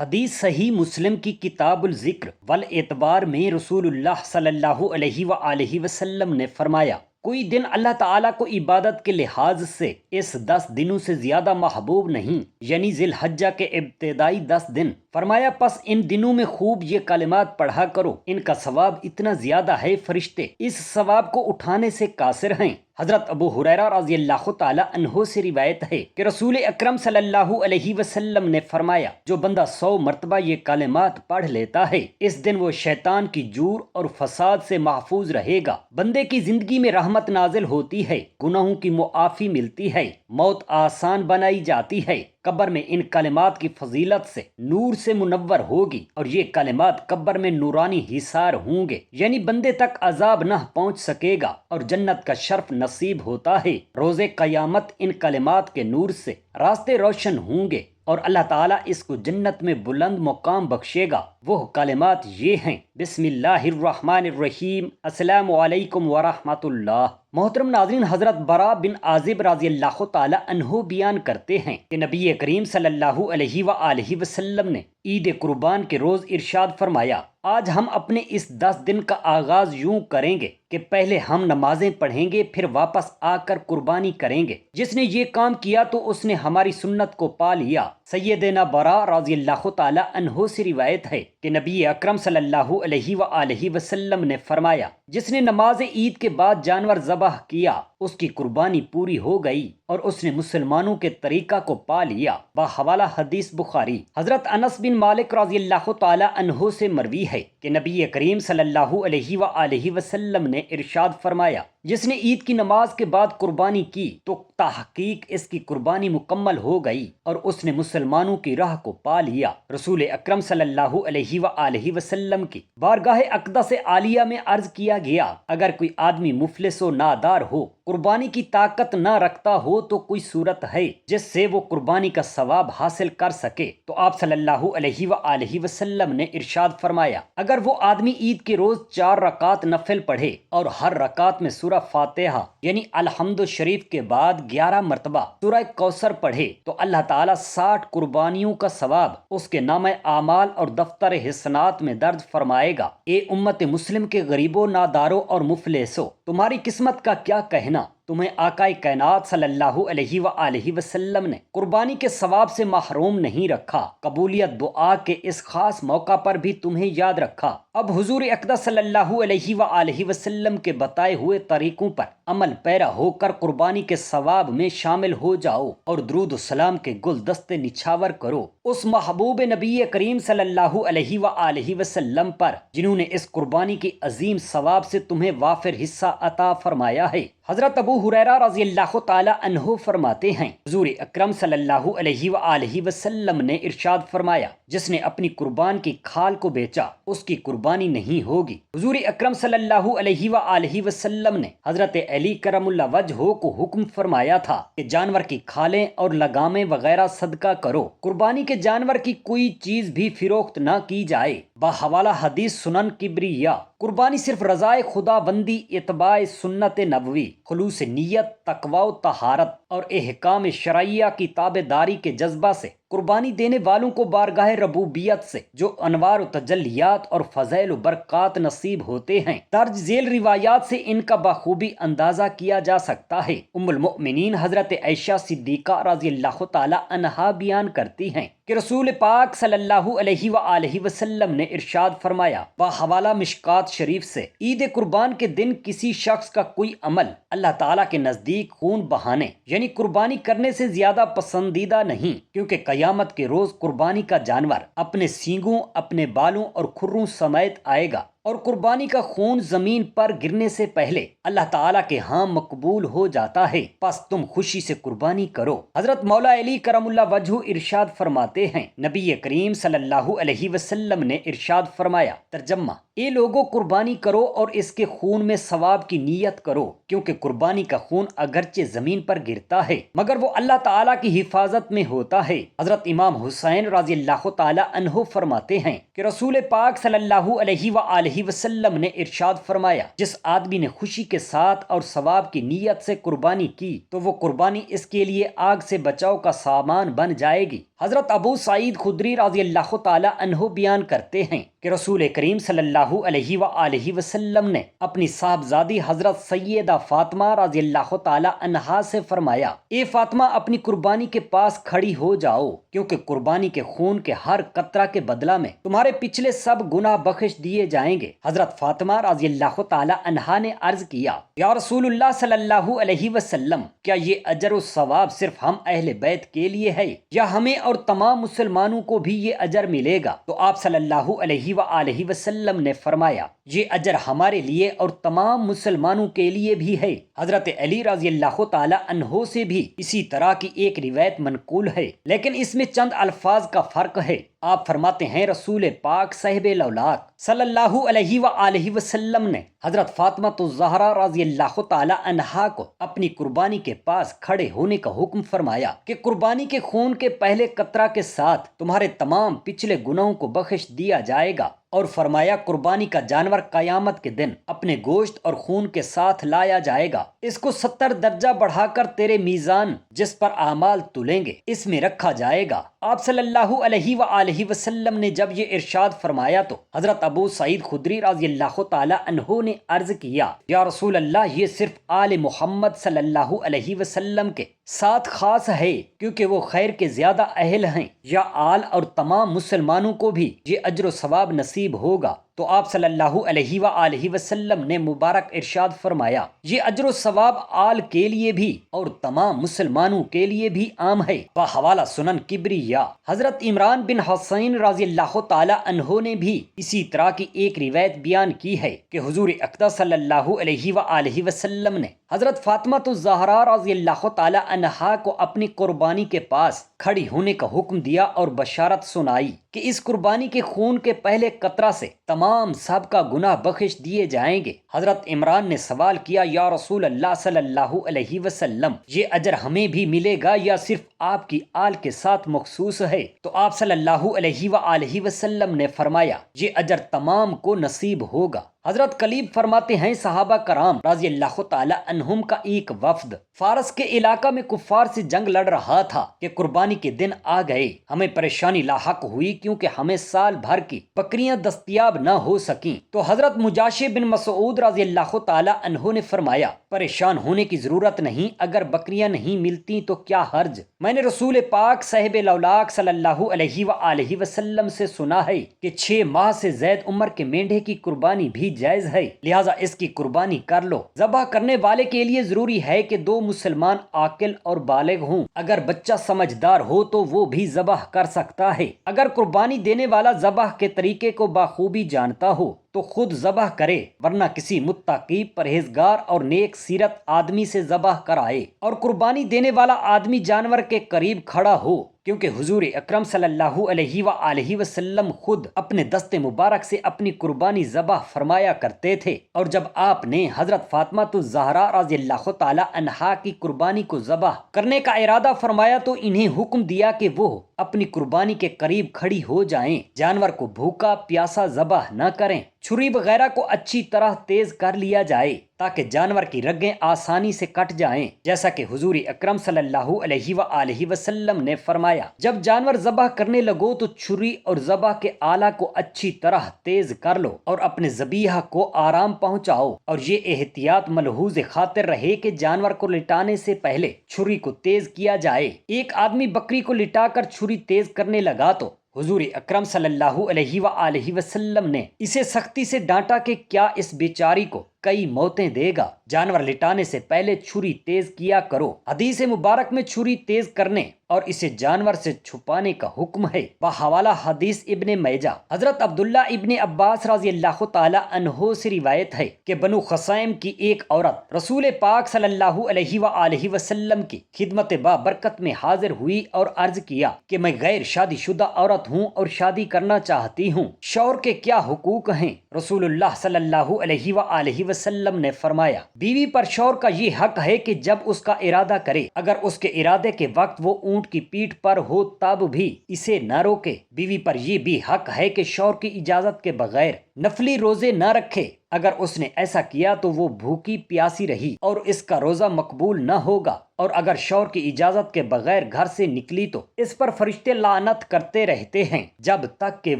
حدیث صحیح مسلم کی کتاب الذکر والاعتبار میں رسول اللہ صلی اللہ علیہ وآلہ وسلم نے فرمایا، کوئی دن اللہ تعالیٰ کو عبادت کے لحاظ سے اس 10 دنوں سے زیادہ محبوب نہیں، یعنی ذی الحجہ کے ابتدائی 10 دن۔ فرمایا پس ان دنوں میں خوب یہ کلمات پڑھا کرو، ان کا ثواب اتنا زیادہ ہے فرشتے اس ثواب کو اٹھانے سے قاصر ہیں۔ حضرت ابو ہریرہ رضی اللہ تعالی عنہ سے روایت ہے کہ رسول اکرم صلی اللہ علیہ وسلم نے فرمایا، جو بندہ 100 مرتبہ یہ کلمات پڑھ لیتا ہے، اس دن وہ شیطان کی جور اور فساد سے محفوظ رہے گا، بندے کی زندگی میں رحمت نازل ہوتی ہے، گناہوں کی معافی ملتی ہے، موت آسان بنائی جاتی ہے، قبر میں ان کلمات کی فضیلت سے نور سے منور ہوگی، اور یہ کلمات قبر میں نورانی حصار ہوں گے، یعنی بندے تک عذاب نہ پہنچ سکے گا اور جنت کا شرف نصیب ہوتا ہے۔ روز قیامت ان کلمات کے نور سے راستے روشن ہوں گے اور اللہ تعالیٰ اس کو جنت میں بلند مقام بخشے گا۔ وہ کلمات یہ ہیں: بسم اللہ الرحمن الرحیم، السلام علیکم ورحمۃ اللہ۔ محترم ناظرین، حضرت براء بن عازب رضی اللہ تعالی عنہ بیان کرتے ہیں کہ نبی کریم صلی اللہ علیہ وآلہ وسلم نے عید قربان کے روز ارشاد فرمایا، آج ہم اپنے اس 10 دن کا آغاز یوں کریں گے کہ پہلے ہم نمازیں پڑھیں گے، پھر واپس آ کر قربانی کریں گے۔ جس نے یہ کام کیا تو اس نے ہماری سنت کو پا لیا۔ سیدنا براء رضی اللہ تعالی عنہ سے روایت ہے کہ نبی اکرم صلی اللہ علیہ وآلہ وسلم نے فرمایا، جس نے نماز عید کے بعد جانور ذبح کیا اس کی قربانی پوری ہو گئی اور اس نے مسلمانوں کے طریقہ کو پا لیا۔ بحوالہ حدیث بخاری۔ حضرت انس بن مالک رضی اللہ تعالی عنہ سے مروی ہے کہ نبی کریم صلی اللہ علیہ وآلہ وسلم نے ارشاد فرمایا، جس نے عید کی نماز کے بعد قربانی کی تو تحقیق اس کی قربانی مکمل ہو گئی اور اس نے مسلمانوں کی راہ کو پا لیا۔ رسول اکرم صلی اللہ علیہ وآلہ وسلم کی بارگاہ اقدس عالیہ میں عرض کیا گیا، اگر کوئی آدمی مفلس و نادار ہو، قربانی کی طاقت نہ رکھتا ہو تو کوئی صورت ہے جس سے وہ قربانی کا ثواب حاصل کر سکے؟ تو آپ صلی اللہ علیہ وآلہ وسلم نے ارشاد فرمایا، اگر وہ آدمی عید کے روز 4 رکعات نفل پڑھے اور ہر رکعت میں سورہ فاتحہ یعنی الحمد شریف کے بعد 11 مرتبہ سورہ کوثر پڑھے تو اللہ تعالیٰ 60 قربانیوں کا ثواب اس کے نامہ اعمال اور دفتر حسنات میں درج فرمائے گا۔ اے امت مسلم کے غریبوں، ناداروں اور مفلسوں، تمہاری قسمت کا کیا کہنا؟ تمہیں آقائے کائنات صلی اللہ علیہ وآلہ وسلم نے قربانی کے ثواب سے محروم نہیں رکھا، قبولیت دعا کے اس خاص موقع پر بھی تمہیں یاد رکھا۔ اب حضور اقدس صلی اللہ علیہ وآلہ وسلم کے بتائے ہوئے طریقوں پر عمل پیرا ہو کر قربانی کے ثواب میں شامل ہو جاؤ اور درود و سلام کے گلدستے نچھاور کرو اس محبوب نبی کریم صلی اللہ علیہ وآلہ وسلم پر، جنہوں نے اس قربانی کی عظیم ثواب سے تمہیں وافر حصہ عطا فرمایا ہے۔ حضرت ابو ہریرہ رضی اللہ تعالی عنہ فرماتے ہیں، حضور اکرم صلی اللہ علیہ وآلہ وسلم نے ارشاد فرمایا، جس نے اپنی قربان کی کھال کو بیچا اس کی قربانی نہیں ہوگی۔ حضور اکرم صلی اللہ علیہ وآلہ وسلم نے حضرت علی کرم اللہ وجہہ کو حکم فرمایا تھا کہ جانور کی کھالیں اور لگامیں وغیرہ صدقہ کرو، قربانی کے جانور کی کوئی چیز بھی فروخت نہ کی جائے۔ بحوالہ حدیث سنن کبریہ۔ قربانی صرف رضائے خدا بندی، اتباع سنت نبوی، خلوص نیت، تقوی و طہارت اور احکام شرعیہ کی تابع داری کے جذبہ سے قربانی دینے والوں کو بارگاہ ربوبیت سے جو انوار و تجلیات اور فضائل و برکات نصیب ہوتے ہیں، درج ذیل روایات سے ان کا بخوبی اندازہ کیا جا سکتا ہے۔ ام المؤمنین حضرت عائشہ صدیقہ رضی اللہ تعالی عنہا بیان کرتی ہیں کہ رسول پاک صلی اللہ علیہ وآلہ وسلم نے ارشاد فرمایا، بحوالہ مشکات شریف سے، عید قربان کے دن کسی شخص کا کوئی عمل اللہ تعالیٰ کے نزدیک خون بہانے یعنی قربانی کرنے سے زیادہ پسندیدہ نہیں، کیونکہ قیامت کے روز قربانی کا جانور اپنے سینگوں، اپنے بالوں اور کھروں سمیت آئے گا اور قربانی کا خون زمین پر گرنے سے پہلے اللہ تعالیٰ کے ہاں مقبول ہو جاتا ہے، پس تم خوشی سے قربانی کرو۔ حضرت مولا علی کرم اللہ وجہہ ارشاد فرماتے ہیں، نبی کریم صلی اللہ علیہ وسلم نے ارشاد فرمایا، ترجمہ، اے لوگوں، قربانی کرو اور اس کے خون میں ثواب کی نیت کرو، کیونکہ قربانی کا خون اگرچہ زمین پر گرتا ہے مگر وہ اللہ تعالیٰ کی حفاظت میں ہوتا ہے۔ حضرت امام حسین رضی اللہ تعالی عنہ فرماتے ہیں کہ رسول پاک صلی اللہ علیہ وآلہ علیہ وسلم نے ارشاد فرمایا، جس آدمی نے خوشی کے ساتھ اور ثواب کی نیت سے قربانی کی تو وہ قربانی اس کے لیے آگ سے بچاؤ کا سامان بن جائے گی۔ حضرت ابو سعید خدری رضی اللہ تعالی عنہ بیان کرتے ہیں کہ رسول کریم صلی اللہ علیہ وآلہ وسلم نے اپنی صاحبزادی حضرت سیدہ فاطمہ رضی اللہ تعالی عنہا سے فرمایا، اے فاطمہ اپنی قربانی کے پاس کھڑی ہو جاؤ، کیونکہ قربانی کے خون کے ہر قطرہ کے بدلہ میں تمہارے پچھلے سب گناہ بخش دیے جائیں گے۔ حضرت فاطمہ رضی اللہ تعالی عنہا نے عرض کیا، یا رسول اللہ صلی اللہ علیہ وسلم، کیا یہ اجر و ثواب صرف ہم اہل بیت کے لیے ہے یا ہمیں اور تمام مسلمانوں کو بھی یہ اجر ملے گا؟ تو آپ صلی اللہ علیہ وآلہ وسلم نے فرمایا، یہ اجر ہمارے لیے اور تمام مسلمانوں کے لیے بھی ہے۔ حضرت علی رضی اللہ تعالی عنہ سے بھی اسی طرح کی ایک روایت منقول ہے، لیکن اس میں چند الفاظ کا فرق ہے۔ آپ فرماتے ہیں، رسول پاک صاحب لولاک صلی اللہ علیہ وآلہ وسلم نے حضرت فاطمہ الزہرا رضی اللہ تعالی عنہا کو اپنی قربانی کے پاس کھڑے ہونے کا حکم فرمایا کہ قربانی کے خون کے پہلے قطرہ کے ساتھ تمہارے تمام پچھلے گناہوں کو بخش دیا جائے گا، اور فرمایا قربانی کا جانور قیامت کے دن اپنے گوشت اور خون کے ساتھ لایا جائے گا، اس کو 70 درجہ بڑھا کر تیرے میزان جس پر اعمال تلیں گے اس میں رکھا جائے گا۔ آپ صلی اللہ علیہ وآلہ وسلم نے جب یہ ارشاد فرمایا تو حضرت ابو سعید خدری رضی اللہ تعالی عنہ نے عرض کیا، یا رسول اللہ، یہ صرف آل محمد صلی اللہ علیہ وسلم کے ساتھ خاص ہے، کیونکہ وہ خیر کے زیادہ اہل ہیں، یا آل اور تمام مسلمانوں کو بھی یہ اجر و ثواب نصیب ہوگا؟ تو آپ صلی اللہ علیہ وآلہ وسلم نے مبارک ارشاد فرمایا، یہ اجر و ثواب آل کے لیے بھی اور تمام مسلمانوں کے لیے بھی عام ہے۔ بحوالہ سنن کبریہ حضرت عمران بن حسین رضی اللہ تعالی عنہ نے بھی اسی طرح کی ایک روایت بیان کی ہے کہ حضور اقدس صلی اللہ علیہ وآلہ وسلم نے حضرت فاطمہ الزہرا رضی اللہ تعالی عنہا کو اپنی قربانی کے پاس کھڑی ہونے کا حکم دیا اور بشارت سنائی کہ اس قربانی کے خون کے پہلے قطرہ سے تمام سب کا گناہ بخش دیے جائیں گے۔ حضرت عمران نے سوال کیا، یا رسول اللہ صلی اللہ علیہ وسلم، یہ اجر ہمیں بھی ملے گا یا صرف آپ کی آل کے ساتھ مخصوص ہے؟ تو آپ صلی اللہ علیہ وآلہ وسلم نے فرمایا، یہ اجر تمام کو نصیب ہوگا۔ حضرت کلیب فرماتے ہیں، صحابہ کرام رضی اللہ تعالی عنہم کا ایک وفد فارس کے علاقہ میں کفار سے جنگ لڑ رہا تھا کہ قربانی کے دن آ گئے۔ ہمیں پریشانی لاحق ہوئی کیونکہ ہمیں سال بھر کی بکریاں دستیاب نہ ہو سکیں۔ تو حضرت مجاشع بن مسعود رضی اللہ تعالی عنہ نے فرمایا، پریشان ہونے کی ضرورت نہیں، اگر بکریاں نہیں ملتی تو کیا حرج؟ میں نے رسول پاک صاحب لولاک صلی اللہ علیہ وآلہ وسلم سے سنا ہے کہ 6 ماہ سے زائد عمر کے مینڈھے کی قربانی بھی جائز ہے، لہٰذا اس کی قربانی کر لو۔ ذبح کرنے والے کے لیے ضروری ہے کہ 2 مسلمان عاقل اور بالغ ہوں، اگر بچہ سمجھدار ہو تو وہ بھی ذبح کر سکتا ہے۔ اگر قربانی دینے والا ذبح کے طریقے کو بخوبی جانتا ہو تو خود ذبح کرے، ورنہ کسی متقی، پرہیزگار اور نیک سیرت آدمی سے ذبح کرائے، اور قربانی دینے والا آدمی جانور کے قریب کھڑا ہو، کیونکہ حضور اکرم صلی اللہ علیہ وآلہ وسلم خود اپنے دست مبارک سے اپنی قربانی ذبح فرمایا کرتے تھے۔ اور جب آپ نے حضرت فاطمہ الزہرا رضی اللہ تعالی عنہا کی قربانی کو ذبح کرنے کا ارادہ فرمایا تو انہیں حکم دیا کہ وہ اپنی قربانی کے قریب کھڑی ہو جائیں، جانور کو بھوکا پیاسا ذبح نہ کریں، چھری وغیرہ کو اچھی طرح تیز کر لیا جائے تاکہ جانور کی رگیں آسانی سے کٹ جائیں، جیسا کہ حضور اکرم صلی اللہ علیہ وآلہ وسلم نے فرمایا، جب جانور ذبح کرنے لگو تو چھری اور ذبح کے آلہ کو اچھی طرح تیز کر لو اور اپنے ذبیحہ کو آرام پہنچاؤ، اور یہ احتیاط ملحوظ خاطر رہے کہ جانور کو لٹانے سے پہلے چھری کو تیز کیا جائے۔ ایک آدمی بکری کو لٹا کر چھری تیز کرنے لگا تو حضور اکرم صلی اللہ علیہ وآلہ وسلم نے اسے سختی سے ڈانٹا کہ کیا اس بیچاری کو کئی موتیں دے گا، جانور لٹانے سے پہلے چھری تیز کیا کرو۔ حدیث مبارک میں چھری تیز کرنے اور اسے جانور سے چھپانے کا حکم ہے۔ بحوالہ حدیث ابن میجہ حضرت عبداللہ ابن عباس رضی اللہ تعالی عنہ سے روایت ہے کہ بنو خثیم کی ایک عورت رسول پاک صلی اللہ علیہ وآلہ وسلم کی خدمت بابرکت میں حاضر ہوئی اور عرض کیا کہ میں غیر شادی شدہ عورت ہوں اور شادی کرنا چاہتی ہوں، شوہر کے کیا حقوق ہیں؟ رسول اللہ صلی اللہ علیہ وآلہ وسلم نے فرمایا بیوی پر شوہر کا یہ حق ہے کہ جب اس کا ارادہ کرے اگر اس کے ارادے کے وقت وہ اونٹ کی پیٹھ پر ہو تب بھی اسے نہ روکے۔ بیوی پر یہ بھی حق ہے کہ شوہر کی اجازت کے بغیر نفلی روزے نہ رکھے، اگر اس نے ایسا کیا تو وہ بھوکی پیاسی رہی اور اس کا روزہ مقبول نہ ہوگا، اور اگر شوہر کی اجازت کے بغیر گھر سے نکلی تو اس پر فرشتے لعنت کرتے رہتے ہیں جب تک کہ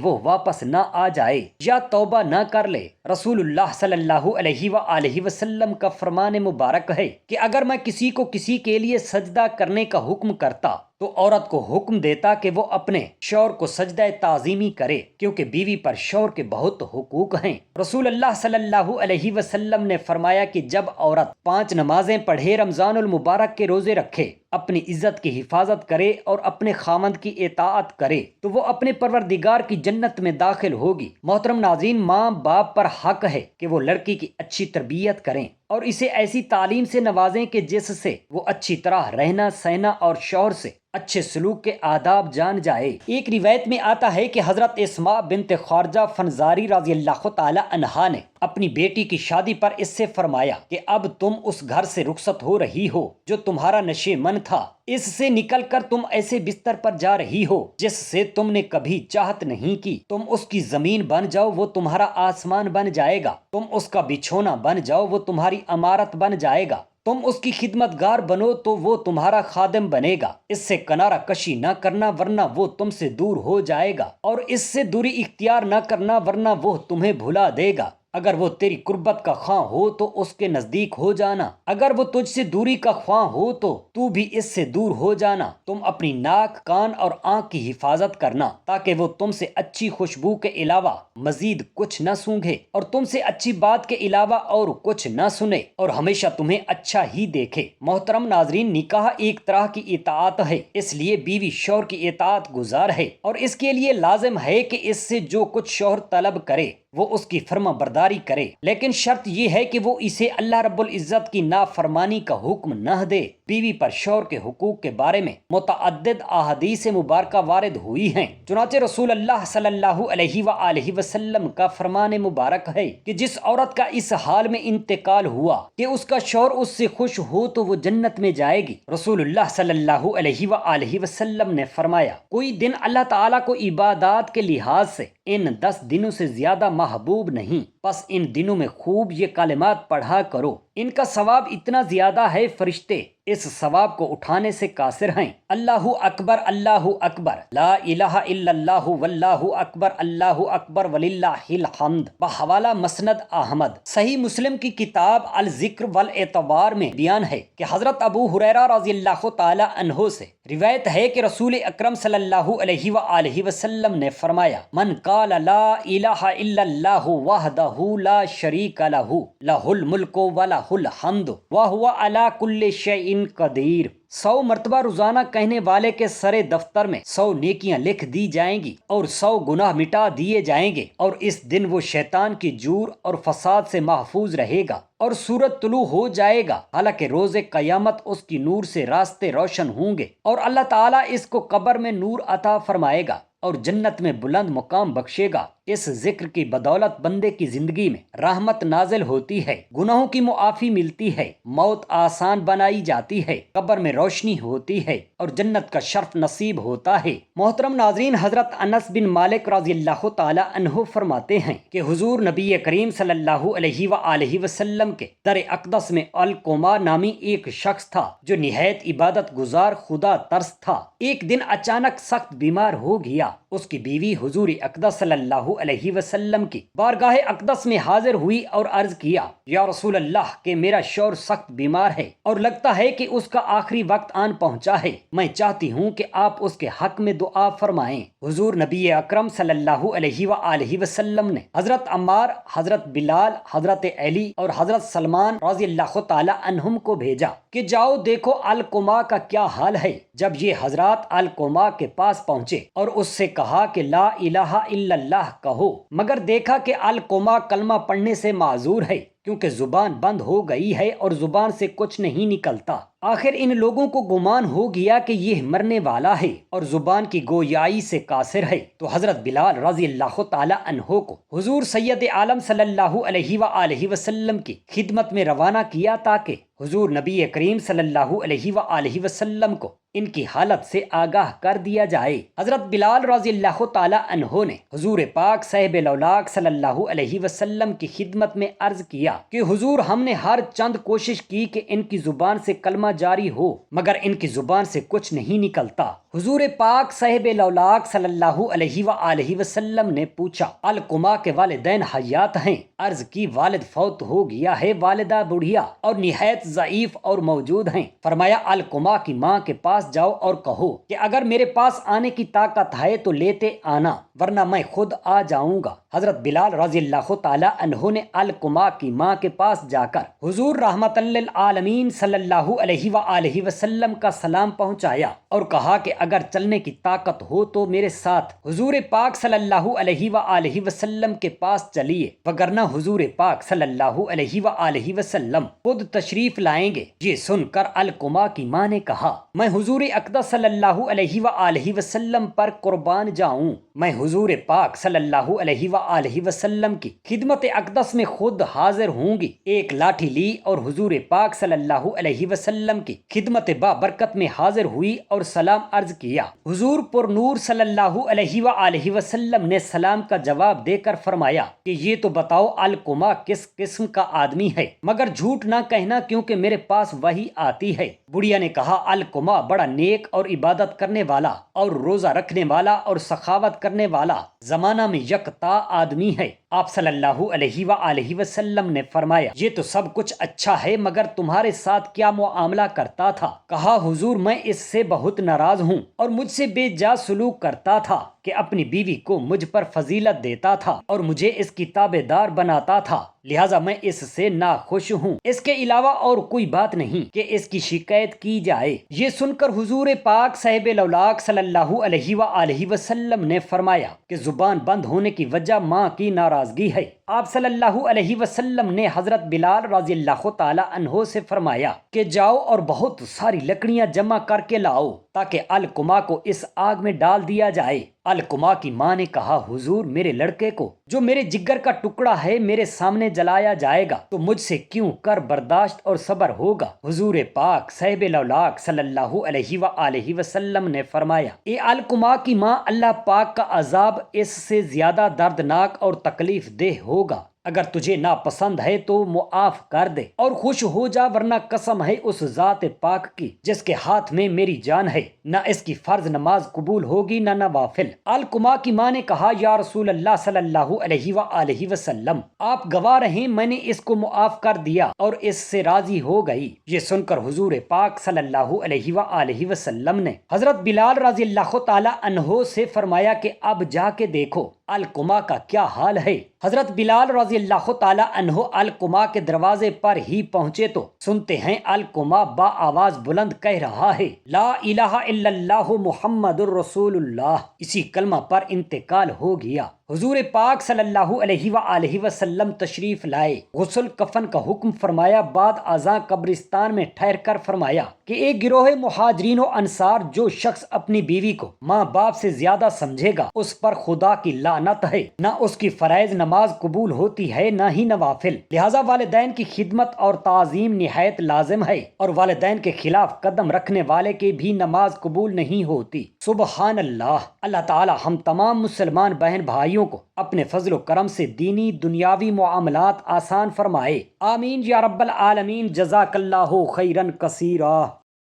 وہ واپس نہ آ جائے یا توبہ نہ کر لے۔ رسول اللہ صلی اللہ علیہ وآلہ وسلم کا فرمان مبارک ہے کہ اگر میں کسی کو کسی کے لیے سجدہ کرنے کا حکم کرتا تو عورت کو حکم دیتا کہ وہ اپنے شوہر کو سجدہ تعظیمی کرے، کیونکہ بیوی پر شوہر کے بہت حقوق ہیں۔ رسول اللہ صلی اللہ علیہ وسلم نے فرمایا کہ جب عورت 5 نمازیں پڑھے، رمضان المبارک کے روزے رکھے، اپنی عزت کی حفاظت کرے اور اپنے خامند کی اطاعت کرے تو وہ اپنے پروردگار کی جنت میں داخل ہوگی۔ محترم ناظرین، ماں باپ پر حق ہے کہ وہ لڑکی کی اچھی تربیت کریں اور اسے ایسی تعلیم سے نوازیں کہ جس سے وہ اچھی طرح رہنا سہنا اور شوہر سے اچھے سلوک کے آداب جان جائے۔ ایک روایت میں آتا ہے کہ حضرت اسماء بنت خارجہ فنزاری رضی اللہ تعالی عنہا نے اپنی بیٹی کی شادی پر اس سے فرمایا کہ اب تم اس گھر سے رخصت ہو رہی ہو جو تمہارا نشیمن تھا، اس سے نکل کر تم ایسے بستر پر جا رہی ہو جس سے تم نے کبھی چاہت نہیں کی، تم اس کی زمین بن جاؤ وہ تمہارا آسمان بن جائے گا، تم اس کا بچھونا بن جاؤ وہ تمہاری عمارت بن جائے گا، تم اس کی خدمت گار بنو تو وہ تمہارا خادم بنے گا، اس سے کنارہ کشی نہ کرنا ورنہ وہ تم سے دور ہو جائے گا، اور اس سے دوری اختیار نہ کرنا ورنہ وہ تمہیں بھلا دے گا، اگر وہ تیری قربت کا خواہ ہو تو اس کے نزدیک ہو جانا، اگر وہ تجھ سے دوری کا خواہ ہو تو بھی اس سے دور ہو جانا، تم اپنی ناک، کان اور آنکھ کی حفاظت کرنا تاکہ وہ تم سے اچھی خوشبو کے علاوہ مزید کچھ نہ سونگھے اور تم سے اچھی بات کے علاوہ اور کچھ نہ سنے اور ہمیشہ تمہیں اچھا ہی دیکھے۔ محترم ناظرین، نکاح ایک طرح کی اطاعت ہے، اس لیے بیوی شوہر کی اطاعت گزار ہے اور اس کے لیے لازم ہے کہ اس سے جو کچھ شوہر طلب کرے وہ اس کی فرما برداری کرے، لیکن شرط یہ ہے کہ وہ اسے اللہ رب العزت کی نافرمانی کا حکم نہ دے۔ بیوی پر شوہر کے حقوق کے بارے میں متعدد احادیث مبارکہ وارد ہوئی ہیں، چنانچہ رسول اللہ صلی اللہ علیہ وآلہ وسلم کا فرمان مبارک ہے کہ جس عورت کا اس حال میں انتقال ہوا کہ اس کا شوہر اس سے خوش ہو تو وہ جنت میں جائے گی۔ رسول اللہ صلی اللہ علیہ وآلہ وسلم نے فرمایا کوئی دن اللہ تعالیٰ کو عبادات کے لحاظ سے ان 10 دنوں سے زیادہ محبوب نہیں، پس ان دنوں میں خوب یہ کلمات پڑھا کرو، ان کا ثواب اتنا زیادہ ہے فرشتے اس ثواب کو اٹھانے سے قاصر ہیں۔ اللہ اکبر، اللہ اکبر، لا الہ الا اللہ، واللہ اکبر، اللہ اکبر وللہ الحمد، بحوالہ مسند احمد۔ صحیح مسلم کی کتاب الذکر والاعتبار میں بیان ہے کہ حضرت ابو ہریرہ رضی اللہ تعالی عنہ سے روایت ہے کہ رسول اکرم صلی اللہ علیہ وآلہ وسلم نے فرمایا من قال لا الہ الا اللہ وحدہ لا شریک لہ لہ الملک ولہ الحمد وہو علی کل شیء قدیر۔ 100 مرتبہ روزانہ کہنے والے کے سر دفتر میں 100 نیکیاں لکھ دی جائیں گی اور 100 گناہ مٹا دیے جائیں گے، اور اس دن وہ شیطان کی جور اور فساد سے محفوظ رہے گا اور سورج طلوع ہو جائے گا، حالانکہ روز قیامت اس کی نور سے راستے روشن ہوں گے، اور اللہ تعالیٰ اس کو قبر میں نور عطا فرمائے گا اور جنت میں بلند مقام بخشے گا۔ اس ذکر کی بدولت بندے کی زندگی میں رحمت نازل ہوتی ہے، گناہوں کی معافی ملتی ہے، موت آسان بنائی جاتی ہے، قبر میں روشنی ہوتی ہے اور جنت کا شرف نصیب ہوتا ہے۔ محترم ناظرین، حضرت انس بن مالک رضی اللہ تعالی عنہ فرماتے ہیں کہ حضور نبی کریم صلی اللہ علیہ وآلہ وسلم کے در اقدس میں علقمہ نامی ایک شخص تھا جو نہایت عبادت گزار خدا ترس تھا۔ ایک دن اچانک سخت بیمار ہو گیا، اس کی بیوی حضور اقدس صلی اللہ علیہ وسلم کی بارگاہ اقدس میں حاضر ہوئی اور عرض کیا یا رسول اللہ کہ میرا شوہر سخت بیمار ہے اور لگتا ہے کہ اس کا آخری وقت آن پہنچا ہے، میں چاہتی ہوں کہ آپ اس کے حق میں دعا فرمائیں۔ حضور نبی اکرم صلی اللہ علیہ وآلہ وسلم نے حضرت عمار، حضرت بلال، حضرت علی اور حضرت سلمان رضی اللہ تعالی عنہم کو بھیجا کہ جاؤ دیکھو علقمہ کا کیا حال ہے۔ جب یہ حضرات علقمہ کے پاس پہنچے اور اس سے کہا کہ لا الہ الا اللہ کہو، مگر دیکھا کہ علقمہ کلمہ پڑھنے سے معذور ہے کیونکہ زبان بند ہو گئی ہے اور زبان سے کچھ نہیں نکلتا۔ آخر ان لوگوں کو گمان ہو گیا کہ یہ مرنے والا ہے اور زبان کی گویائی سے قاصر ہے، تو حضرت بلال رضی اللہ تعالی عنہ کو حضور سید عالم صلی اللہ علیہ وآلہ وسلم کی خدمت میں روانہ کیا تاکہ حضور نبی کریم صلی اللہ علیہ وآلہ وسلم کو ان کی حالت سے آگاہ کر دیا جائے۔ حضرت بلال رضی اللہ تعالی عنہ نے حضور پاک صاحب لولاک صلی اللہ علیہ وسلم کی خدمت میں عرض کیا کہ حضور، ہم نے ہر چند کوشش کی کہ ان کی زبان سے کلمہ جاری ہو، مگر ان کی زبان سے کچھ نہیں نکلتا۔ حضور پاک صاحب لولاک صلی اللہ علیہ وآلہ وسلم نے پوچھا، القما کے والدین حیات ہیں؟ عرض کی، والد فوت ہو گیا ہے، والدہ بڑھیا اور نہایت ضعیف اور موجود ہیں۔ فرمایا، القما کی ماں کے پاس جاؤ اور کہو کہ اگر میرے پاس آنے کی طاقت ہے تو لیتے آنا، ورنہ میں خود آ جاؤں گا۔ حضرت بلال رضی اللہ تعالی عنہ نے القما کی ماں کے پاس جا کر حضور رحمت للعالمین صلی اللہ علیہ وآلہ وسلم کا سلام پہنچایا اور کہا کہ اگر چلنے کی طاقت ہو تو میرے ساتھ حضور پاک صلی اللہ علیہ وآلہ وسلم کے پاس چلیے، وگرنہ حضور پاک صلی اللہ علیہ وآلہ وسلم خود تشریف لائیں گے۔ یہ سن کر القما کی ماں نے کہا، میں حضور اقدس صلی اللہ علیہ وآلہ وسلم پر قربان جاؤں، میں حضور پاک صلی اللہ علیہ وآلہ وسلم کی خدمت اقدس میں خود حاضر ہوں گی۔ ایک لاٹھی لی اور حضور پاک صلی اللہ علیہ وسلم کی خدمت بابرکت میں حاضر ہوئی اور سلام عرض کیا۔ حضور پر نور صلی اللہ علیہ وآلہ وسلم نے سلام کا جواب دے کر فرمایا کہ یہ تو بتاؤ القما کس قسم کا آدمی ہے، مگر جھوٹ نہ کہنا کیونکہ میرے پاس وہی آتی ہے۔ بڑھیا نے کہا، القما بڑا نیک اور عبادت کرنے والا اور روزہ رکھنے والا اور سخاوت کرنے والا زمانہ میں یکتا آدمی ہے۔ آپ صلی اللہ علیہ وآلہ وسلم نے فرمایا، یہ تو سب کچھ اچھا ہے، مگر تمہارے ساتھ کیا معاملہ کرتا تھا؟ کہا، حضور میں اس سے بہت ناراض ہوں اور مجھ سے بے جا سلوک کرتا تھا کہ اپنی بیوی کو مجھ پر فضیلت دیتا تھا اور مجھے اس کی تابع دار بناتا تھا، لہٰذا میں اس سے ناخوش ہوں۔ اس کے علاوہ اور کوئی بات نہیں کہ اس کی شکایت کی جائے۔ یہ سن کر حضور پاک صاحب لولاک صلی اللہ علیہ وآلہ وسلم نے فرمایا کہ زبان بند ہونے کی وجہ ماں کی ناراضگی ہے۔ آپ صلی اللہ علیہ وسلم نے حضرت بلال رضی اللہ تعالی عنہ سے فرمایا کہ جاؤ اور بہت ساری لکڑیاں جمع کر کے لاؤ تاکہ القما کو اس آگ میں ڈال دیا جائے۔ القما کی ماں نے کہا، حضور میرے لڑکے کو جو میرے جگر کا ٹکڑا ہے میرے سامنے جلایا جائے گا تو مجھ سے کیوں کر برداشت اور صبر ہوگا؟ حضور پاک صاحب لولاک صلی اللہ علیہ وآلہ وسلم نے فرمایا، اے القما کی ماں، اللہ پاک کا عذاب اس سے زیادہ دردناک اور تکلیف دہ ہوگا۔ اگر تجھے ناپسند ہے تو معاف کر دے اور خوش ہو جا، ورنہ قسم ہے اس ذات پاک کی جس کے ہاتھ میں میری جان ہے، نہ اس کی فرض نماز قبول ہوگی نہ نوافل۔ القما کی ماں نے کہا، یا رسول اللہ صلی اللہ علیہ وآلہ وسلم، آپ گواہ رہیں میں نے اس کو معاف کر دیا اور اس سے راضی ہو گئی۔ یہ سن کر حضور پاک صلی اللہ علیہ وآلہ وسلم نے حضرت بلال رضی اللہ تعالی عنہ سے فرمایا کہ اب جا کے دیکھو القما کا کیا حال ہے۔ حضرت بلال رضی اللہ تعالی عنہ القما کے دروازے پر ہی پہنچے تو سنتے ہیں القما با آواز بلند کہہ رہا ہے، لا الہ الا اللہ محمد الرسول اللہ۔ اسی کلمہ پر انتقال ہو گیا۔ حضور پاک صلی اللہ علیہ وآلہ وسلم تشریف لائے، غسل کفن کا حکم فرمایا، بعد ازاں قبرستان میں ٹھہر کر فرمایا کہ ایک گروہ مہاجرین و انصار جو شخص اپنی بیوی کو ماں باپ سے زیادہ سمجھے گا اس پر خدا کی لعنت ہے، نہ اس کی فرائض نماز قبول ہوتی ہے نہ ہی نوافل، لہذا والدین کی خدمت اور تعظیم نہایت لازم ہے، اور والدین کے خلاف قدم رکھنے والے کی بھی نماز قبول نہیں ہوتی۔ سبحان اللہ۔ اللہ تعالی ہم تمام مسلمان بہن بھائیوں کو اپنے فضل و کرم سے دینی دنیاوی معاملات آسان فرمائے، آمین یا رب العالمین۔ جزاک اللہ خیرا کثیرا۔